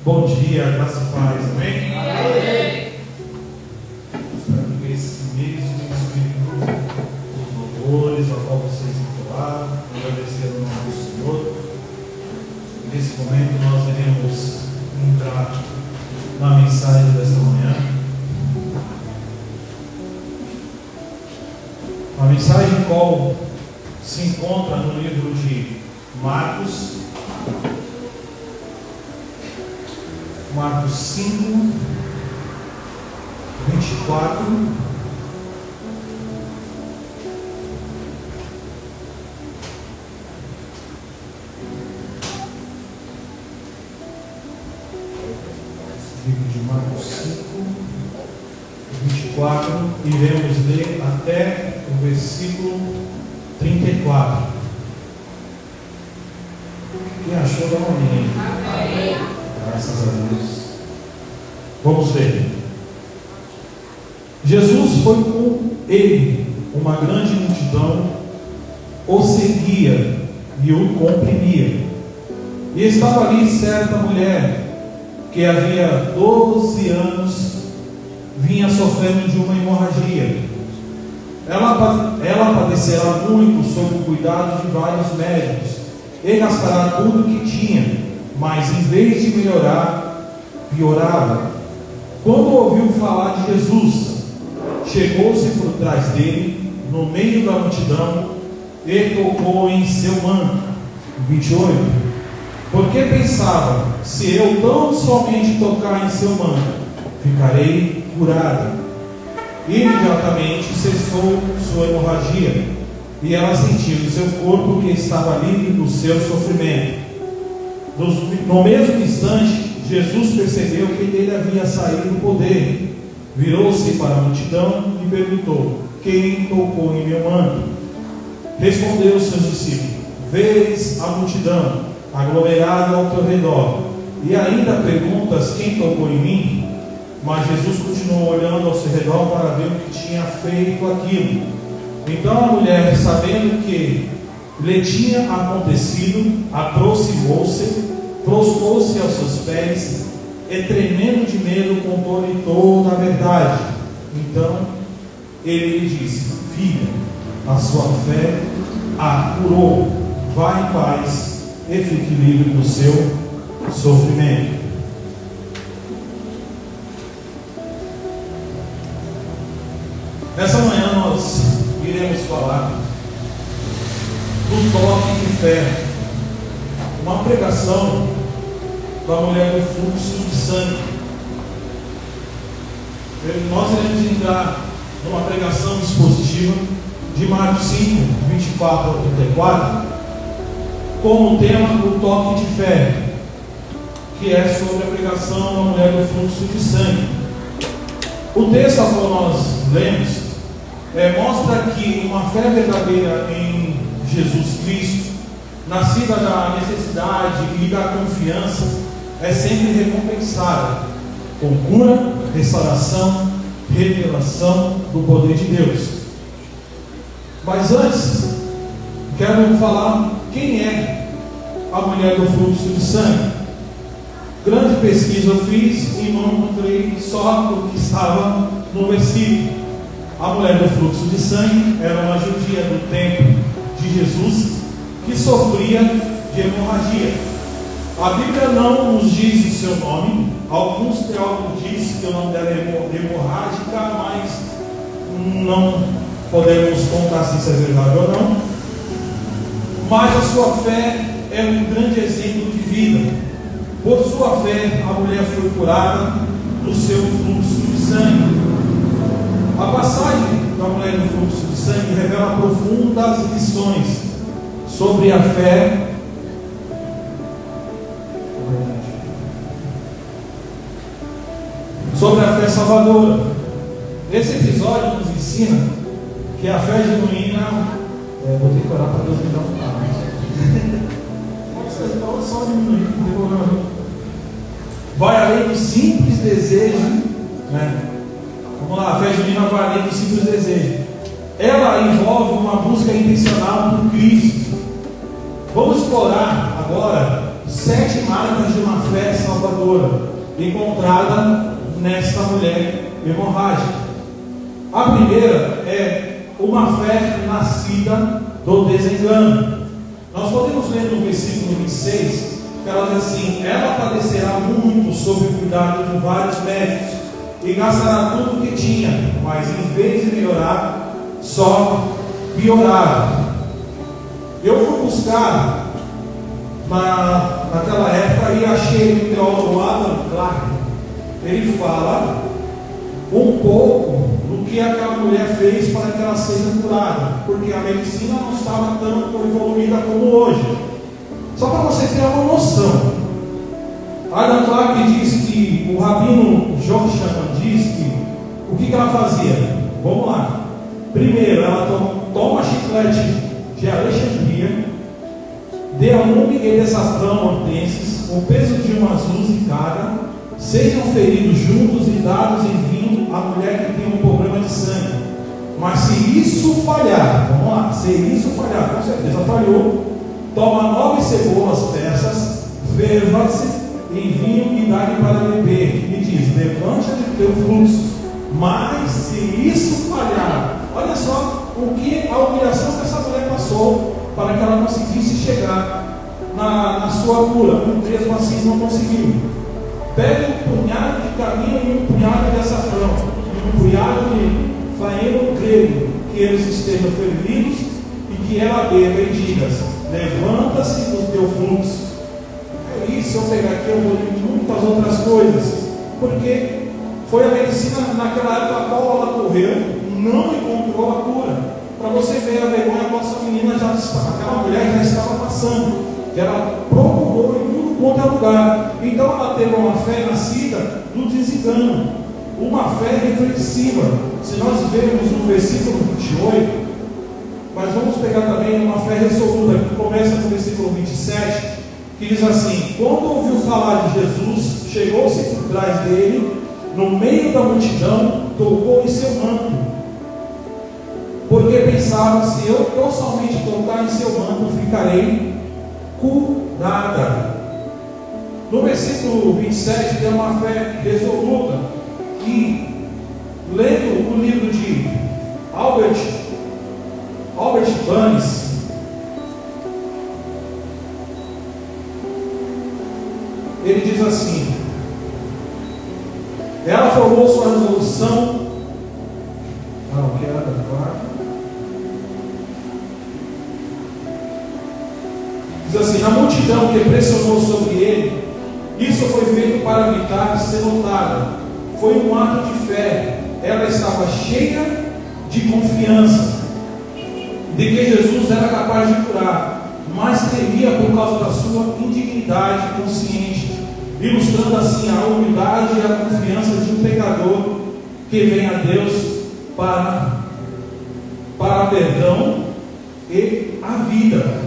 Bom dia, graça e paz, amém? Amém. Espero que esse mês do Espírito, os louvores, a qual vocês entoaram, agradecer ao nome do Senhor. Nesse momento nós iremos entrar na mensagem desta manhã. A mensagem qual se encontra no livro de Marcos 5, 24, livro de Marcos 5, 24, iremos ler até o versículo 34. Quem achou, dá uma linha. Amém. Graças a Deus. Vamos ler. Jesus foi com ele, uma grande multidão o seguia e o comprimia. E estava ali certa mulher que havia 12 anos vinha sofrendo de uma hemorragia. Ela padecera muito sob o cuidado de vários médicos e gastara tudo o que tinha, mas em vez de melhorar, piorava. Quando ouviu falar de Jesus, chegou-se por trás dele, no meio da multidão, e tocou em seu manto. 28. Porque pensava: se eu tão somente tocar em seu manto, ficarei curada. Imediatamente cessou sua hemorragia, e ela sentiu no seu corpo que estava livre do seu sofrimento. No mesmo instante, Jesus percebeu que dele havia saído o poder. Virou-se para a multidão e perguntou: quem tocou em meu manto? Respondeu os seus discípulos: vês a multidão aglomerada ao teu redor, e ainda perguntas: quem tocou em mim? Mas Jesus continuou olhando ao seu redor para ver o que tinha feito aquilo. Então a mulher, sabendo que lhe tinha acontecido, aproximou-se, prostrou-se aos seus pés e, tremendo de medo, contou-lhe toda a verdade. Então ele lhe disse: filha, a sua fé a curou. Vá em paz e fique livre do seu sofrimento. Nessa manhã nós iremos falar do toque de fé, uma pregação da mulher do fluxo de sangue. Nós iremos entrar numa pregação expositiva de Marcos 5, 24 ao 34, com o tema do toque de fé, que é sobre a pregação da mulher do fluxo de sangue. O texto ao qual nós lemos mostra que uma fé verdadeira em Jesus Cristo, nascida da necessidade e da confiança, é sempre recompensada com cura, restauração, revelação do poder de Deus. Mas antes, quero falar quem é a mulher do fluxo de sangue. Grande pesquisa eu fiz e não encontrei só o que estava no versículo. A mulher do fluxo de sangue era uma judia do tempo de Jesus que sofria de hemorragia. A Bíblia não nos diz o seu nome. Alguns teólogos dizem que o nome dela é hemorrágica, mas não podemos contar se isso é verdade ou não. Mas a sua fé é um grande exemplo de vida. Por sua fé, a mulher foi curada do seu fluxo de sangue. A passagem da mulher do fluxo de sangue revela profundas lições sobre a fé, salvadora. Esse episódio nos ensina que a fé genuína, vou ter que orar para Deus me dar um carro. Só diminuir, não tem problema não. Vai além do simples desejo, né? Vamos lá, a fé genuína vai além do simples desejo. Ela envolve uma busca intencional por Cristo. Vamos explorar agora 7 marcas de uma fé salvadora. encontrada nesta mulher hemorrágica. A primeira é uma fé nascida do desengano. Nós podemos ler no versículo 26, que ela diz assim: ela padecerá muito sob o cuidado de vários médicos e gastará tudo o que tinha, mas em vez de melhorar, só piorava. Eu fui buscar naquela época e achei o teólogo Adam Clarke. Ele fala um pouco do que aquela mulher fez para que ela seja curada, porque a medicina não estava tão evoluída como hoje. Só para você ter uma noção, Adam Clarke diz que o rabino John Shaman diz que o que ela fazia? Vamos lá. Primeiro, ela toma chiclete de Alexandria, dê a um migué de açafrão hortenses, o peso de umas luzes em cada, sejam feridos juntos e dados em vinho à mulher que tem um problema de sangue. Mas se isso falhar, vamos lá, se isso falhar, com certeza falhou, toma 9 cebolas persas, ferva-se em vinho e dá-lhe para beber, e diz: levanta de teu fluxo. Mas se isso falhar, olha só a humilhação que essa mulher passou para que ela conseguisse chegar na sua cura, e mesmo assim não conseguiu. Pega um punhado de caminho e um punhado de açafrão, e um punhado de farinha grego, que eles estejam feridos, e que ela beba e diga: levanta-se do teu fluxo. É isso. Eu pegar aqui, eu vou ler muitas outras coisas, porque foi a medicina naquela época a qual ela correu, não encontrou a cura. Para você ver a vergonha que essa menina já estava, aquela mulher já estava passando, que ela procurou em tudo quanto é lugar. Então ela teve uma fé nascida do desengano, uma fé reflexiva. Se nós vermos no versículo 28, mas vamos pegar também uma fé resoluta, que começa no versículo 27, que diz assim: quando ouviu falar de Jesus, chegou-se por trás dele, no meio da multidão, tocou em seu manto, porque pensava: se eu somente tocar em seu manto, ficarei curada. No versículo 27 tem uma fé resoluta, que, lendo o livro de Albert Bannes, ele diz assim: ela formou sua resolução. Não, que era da quarta. Diz assim: a multidão que pressionou sobre ele, isso foi feito para evitar de ser notada. Foi um ato de fé. Ela estava cheia de confiança de que Jesus era capaz de curar, mas temia por causa da sua indignidade consciente, ilustrando assim a humildade e a confiança de um pecador que vem a Deus para perdão e a vida.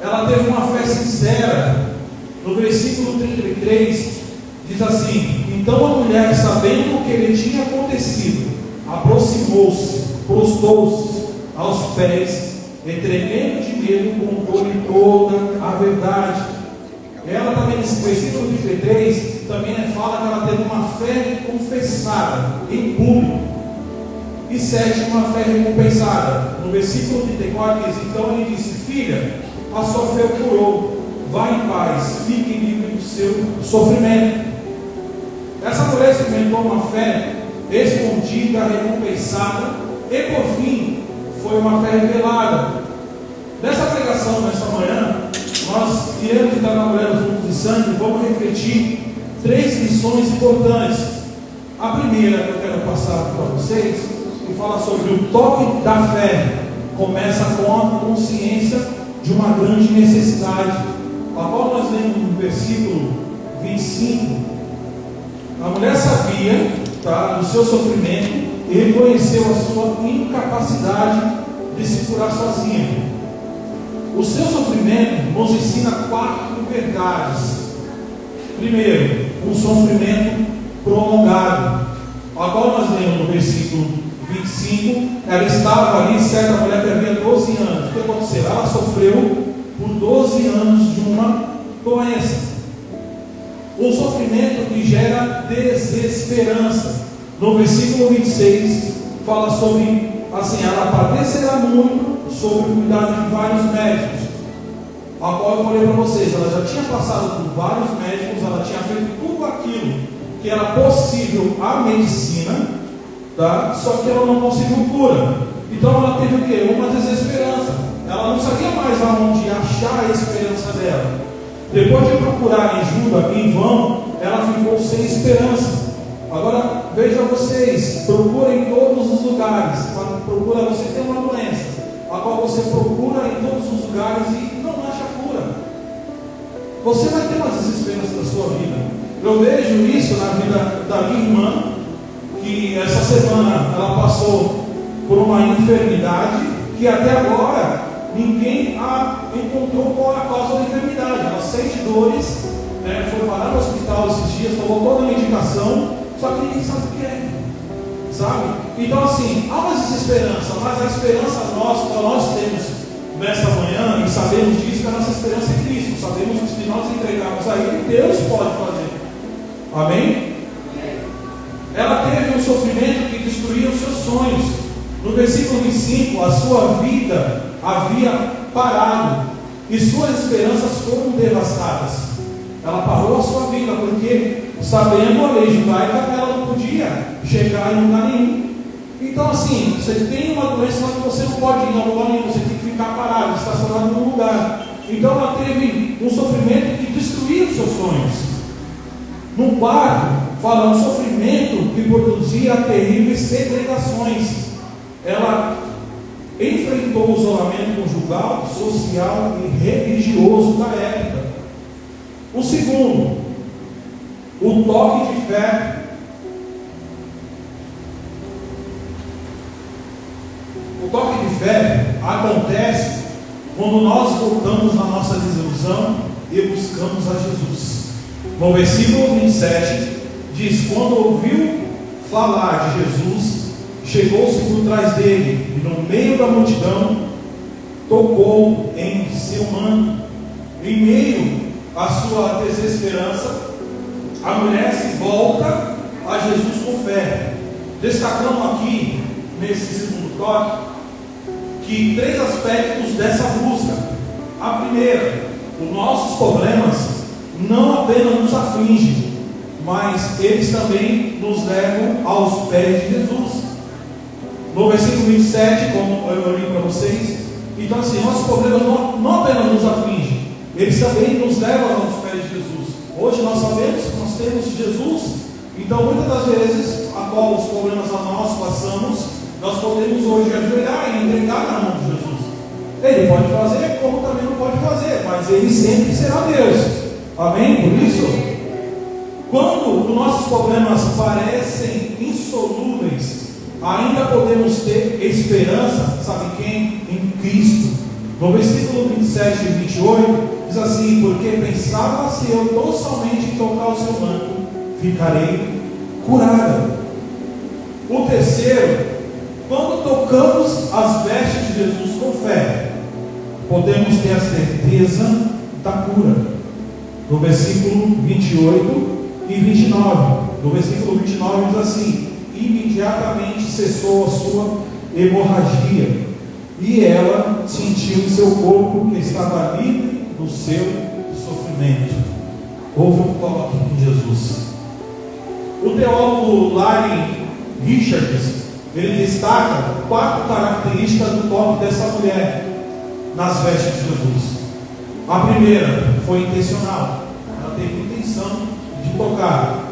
Ela teve uma fé sincera. No versículo 33 diz assim: então a mulher, sabendo o que lhe tinha acontecido, aproximou-se, prostou-se aos pés e, tremendo de medo, contou-lhe toda a verdade. Ela também, nesse versículo 33, também fala que ela teve uma fé confessada em público. E 7, uma fé recompensada. No versículo 34 diz: então ele disse: filha, a sua fé o curou, vá em paz, fique livre do seu sofrimento. Essa mulher experimentou uma fé escondida, recompensada, e por fim foi uma fé revelada. Nessa pregação, nessa manhã, nós iremos dar na mulher dos frutos de sangue e vamos refletir 3 lições importantes. A primeira que eu quero passar para vocês, que fala sobre o toque da fé, começa com a consciência de uma grande necessidade. A qual nós lemos no versículo 25, a mulher sabia do seu sofrimento e reconheceu a sua incapacidade de se curar sozinha. O seu sofrimento nos ensina 4 verdades. Primeiro, um sofrimento prolongado, a qual nós lemos no versículo 25. Ela estava ali, certa mulher que havia 12 anos. O que aconteceu? Ela sofreu por 12 anos de uma doença. um sofrimento que gera desesperança. No versículo 26 fala sobre, assim, ela padecerá muito sob o cuidado de vários médicos, a qual eu falei para vocês, ela já tinha passado por vários médicos, ela tinha feito tudo aquilo que era possível a medicina, tá? Só que ela não conseguiu cura. Então ela teve o quê? Uma desesperança. Ela não sabia mais aonde achar a esperança dela. Depois de procurar em Juda em vão, ela ficou sem esperança. Agora vejam vocês, procura em todos os lugares. Procura, você tem uma doença, a qual você procura em todos os lugares e não acha cura. Você vai ter uma desesperança da sua vida. Eu vejo isso na vida da minha irmã, que essa semana ela passou por uma enfermidade que até agora ninguém encontrou qual é a causa da enfermidade. Ela sente dores, né? Foi parar no hospital esses dias, tomou toda a medicação, só que ninguém sabe o que é, sabe? Então assim, há uma desesperança, mas a esperança que nós temos nesta manhã, e sabemos disso, que a nossa esperança é Cristo. Sabemos que se nós entregarmos a Ele, Deus pode fazer. Amém? Ela teve um sofrimento que destruiu os seus sonhos. No versículo 25, a sua vida havia parado e suas esperanças foram devastadas. Ela parou a sua vida porque, sabendo a lei judaica, ela não podia chegar em lugar nenhum. Então assim, você tem uma doença que você não pode ir em lugar nenhum, você tem que ficar parado, estacionado em um lugar. Então ela teve um sofrimento que destruiu os seus sonhos. No quarto, fala um sofrimento que produzia terríveis segregações. Ela enfrentou o isolamento conjugal, social e religioso da época. O segundo, o toque de fé. O toque de fé acontece quando nós voltamos na nossa desilusão e buscamos a Jesus. No versículo 27 diz: quando ouviu falar de Jesus, chegou-se por trás dele e no meio da multidão tocou em seu manto. Em meio à sua desesperança, a mulher se volta a Jesus com fé. Destacando aqui nesse segundo toque que 3 aspectos dessa busca. A primeira, os nossos problemas não apenas nos afligem, mas eles também nos levam aos pés de Jesus. No versículo 27, como eu li para vocês, então assim, nossos problemas não apenas nos afligem, eles também nos levam aos pés de Jesus. Hoje nós sabemos que nós temos Jesus, então muitas das vezes, a qual os problemas a nós passamos, nós podemos hoje ajoelhar e entregar na mão de Jesus. Ele pode fazer, como também não pode fazer, mas Ele sempre será Deus. Amém? Por isso, quando os nossos problemas parecem insolúveis, ainda podemos ter esperança, sabe quem? Em Cristo. No versículo 27 e 28, diz assim: porque pensava, se eu tão somente tocar o seu manto, ficarei curada. O terceiro, quando tocamos as vestes de Jesus com fé, podemos ter a certeza da cura. No versículo 28 e 29, no versículo 29 diz assim: imediatamente cessou a sua hemorragia e ela sentiu em seu corpo que estava livre do seu sofrimento. Houve um toque em Jesus. O teólogo Larry Richards, ele destaca 4 características do toque dessa mulher nas vestes de Jesus. A primeira foi intencional, ela teve intenção de tocar.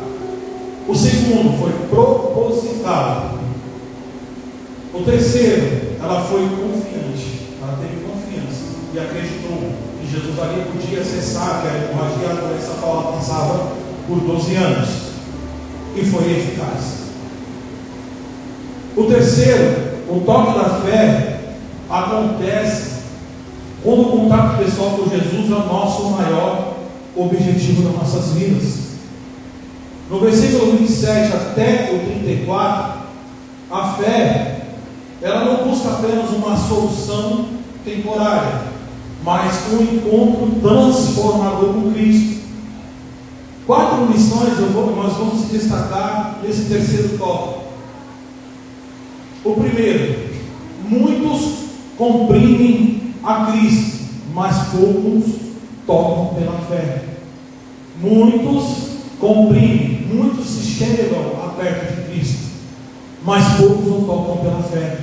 O segundo foi proposital. O terceiro, ela foi confiante, ela teve confiança e acreditou que Jesus ali podia cessar que a hemorragia, a doença qual ela passava por 12 anos, e foi eficaz. O terceiro, o toque da fé acontece quando o contato pessoal com Jesus é o nosso maior objetivo das nossas vidas. No versículo 27 até o 34, a fé, ela não busca apenas uma solução temporária, mas um encontro transformador com Cristo. 4 lições nós vamos destacar nesse terceiro tópico. O primeiro: muitos comprimem a Cristo, mas poucos tocam pela fé. Muitos comprimem, muitos se chegam a perto de Cristo, mas poucos o tocam pela fé.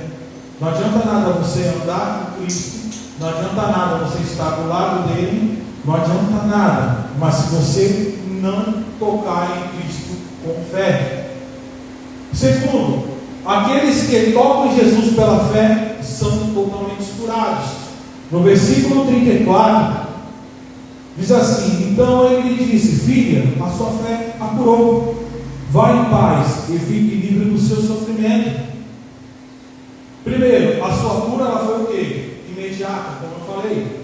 Não adianta nada você andar com Cristo, não adianta nada você estar do lado dele, não adianta nada, mas se você não tocar em Cristo com fé. Segundo, aqueles que tocam em Jesus pela fé são totalmente curados. No versículo 34 diz assim: então ele lhe disse: filha, a sua fé a curou, vá em paz e fique livre do seu sofrimento. Primeiro, a sua cura ela foi o quê? Imediata, como eu falei.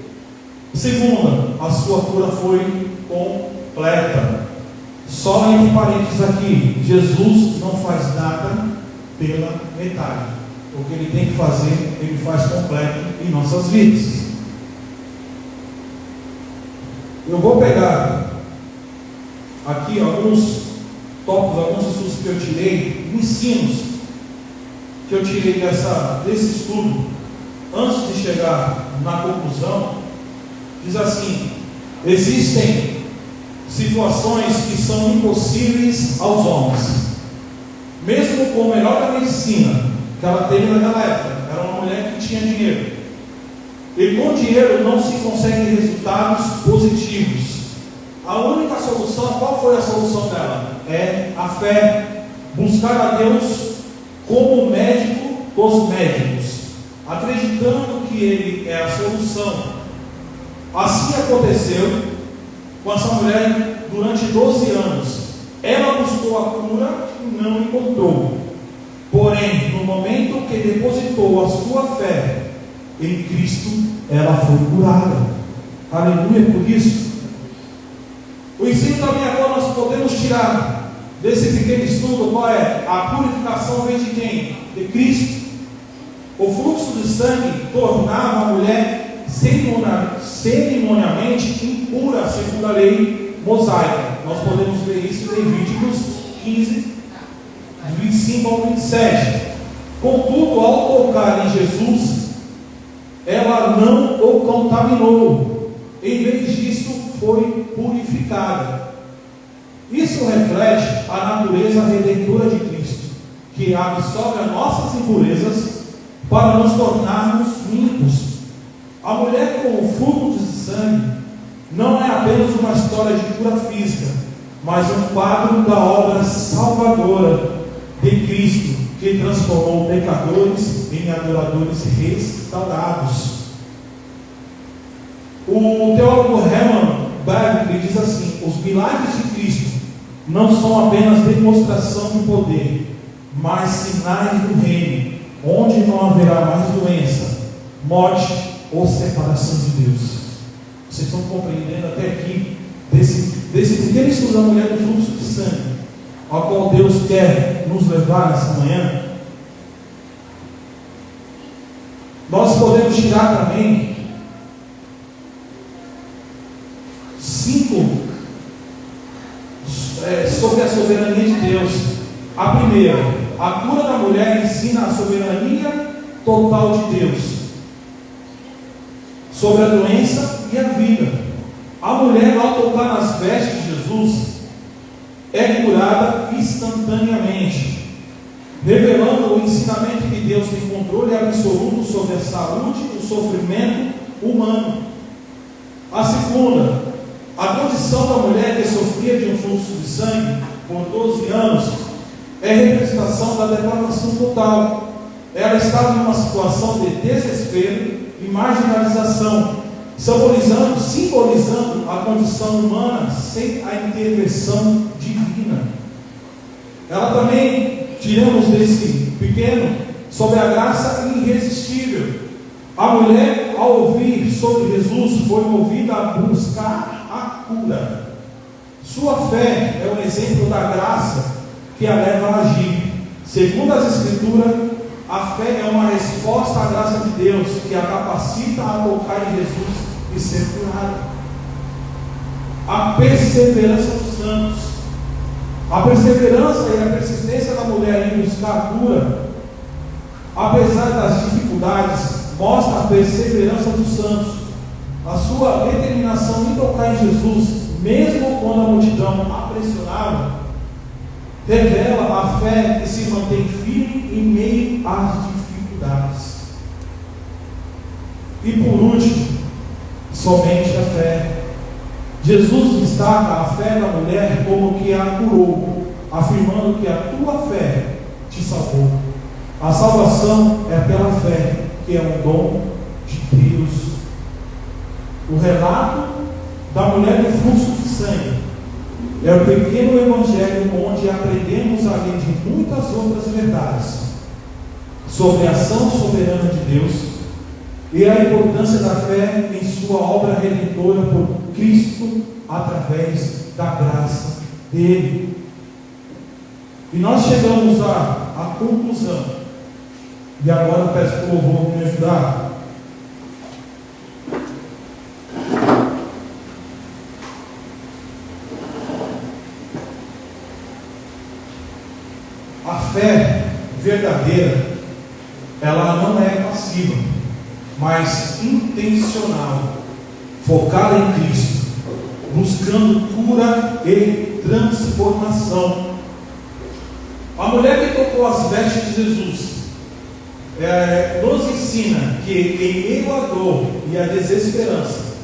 Segunda, a sua cura foi completa. Só entre parênteses aqui, Jesus não faz nada pela metade. O que ele tem que fazer, ele faz completo em nossas vidas. Eu vou pegar aqui alguns tópicos, alguns estudos que eu tirei, ensinos que eu tirei desse estudo, antes de chegar na conclusão. Diz assim: existem situações que são impossíveis aos homens, mesmo com o melhor da medicina que ela teve naquela época. Era uma mulher que tinha dinheiro, e com dinheiro não se conseguem resultados positivos. A única solução, qual foi a solução dela? É a fé, buscar a Deus como médico dos médicos, acreditando que Ele é a solução. Assim aconteceu com essa mulher durante 12 anos. Ela buscou a cura e não encontrou. Porém, no momento que depositou a sua fé em Cristo, ela foi curada. Aleluia por isso. O ensino também agora nós podemos tirar desse pequeno estudo qual é? A purificação vem de quem? De Cristo. O fluxo de sangue tornava a mulher cerimonialmente impura, segundo a lei mosaica. Nós podemos ver isso em Levíticos 15, 25 ao 27. Contudo, ao tocar em Jesus, ela não o contaminou. Em vez disso, foi purificada. Isso reflete a natureza redentora de Cristo, que absorve as nossas impurezas para nos tornarmos limpos. A mulher com o fluxo de sangue não é apenas uma história de cura física, mas um quadro da obra salvadora de Cristo, que transformou pecadores em adoradores restaurados. O teólogo Hermann Bavinck diz assim: os milagres de Cristo não são apenas demonstração de poder, mas sinais do reino, onde não haverá mais doença, morte ou separação de Deus. Vocês estão compreendendo até aqui desse pequeno estudo da mulher do fluxo de sangue, ao qual Deus quer nos levar nessa manhã? Nós podemos tirar também 5 sobre a soberania de Deus. A primeira, a cura da mulher ensina a soberania total de Deus sobre a doença e a vida. A mulher, ao tocar nas vestes de Jesus, é curada instantaneamente, revelando o ensinamento que Deus tem controle absoluto sobre a saúde e o sofrimento humano. A segunda, a condição da mulher que sofria de um fluxo de sangue por 12 anos é representação da depravação total. Ela estava em uma situação de desespero e marginalização, simbolizando a condição humana sem a intervenção divina. Ela também, tiramos desse pequeno, sobre a graça irresistível. A mulher, ao ouvir sobre Jesus, foi movida a buscar a cura. Sua fé é um exemplo da graça que a leva a agir. Segundo as Escrituras, a fé é uma resposta à graça de Deus, que a capacita a tocar em Jesus e ser curado. A perseverança do santos. A perseverança e a persistência da mulher em buscar a cura, apesar das dificuldades, mostra a perseverança dos santos, a sua determinação em tocar em Jesus, mesmo quando a multidão a pressionava, revela a fé que se mantém firme em meio às dificuldades. E por último, somente a fé. Jesus destaca a fé da mulher como que a curou, afirmando que a tua fé te salvou. A salvação é pela fé, que é um dom de Deus. O relato da mulher do fluxo de sangue é o pequeno evangelho onde aprendemos, além de muitas outras verdades, sobre a ação soberana de Deus e a importância da fé em sua obra redentora por Cristo através da graça dele. E nós chegamos à conclusão, e agora eu peço para o louvor me ajudar. A fé verdadeira, ela não é passiva, mas intencional, focada em Cristo, buscando cura e transformação. A mulher que tocou as vestes de Jesus nos ensina que em meio à dor e à desesperança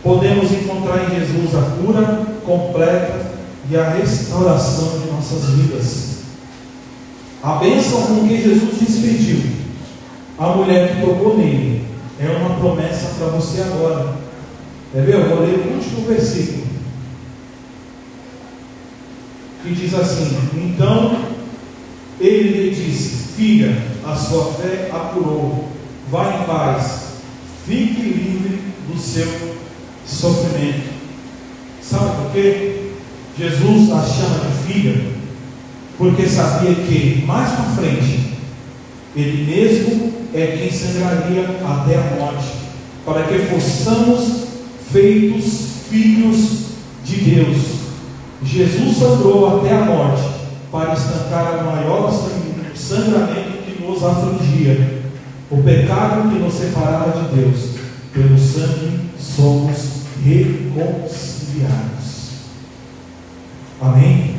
podemos encontrar em Jesus a cura completa e a restauração de nossas vidas. A bênção com que Jesus despediu a mulher que tocou nele é uma promessa para você agora. Quer ver? Eu vou ler o último versículo, que diz assim: então ele lhe disse: filha, a sua fé a curou, vá em paz, fique livre do seu sofrimento. Sabe por quê? Jesus a chama de filha porque sabia que mais para frente ele mesmo é quem sangraria até a morte, para que fossemos feitos filhos de Deus. Jesus sangrou até a morte para estancar o maior sangramento que nos afligia, o pecado que nos separava de Deus. Pelo sangue somos reconciliados. Amém?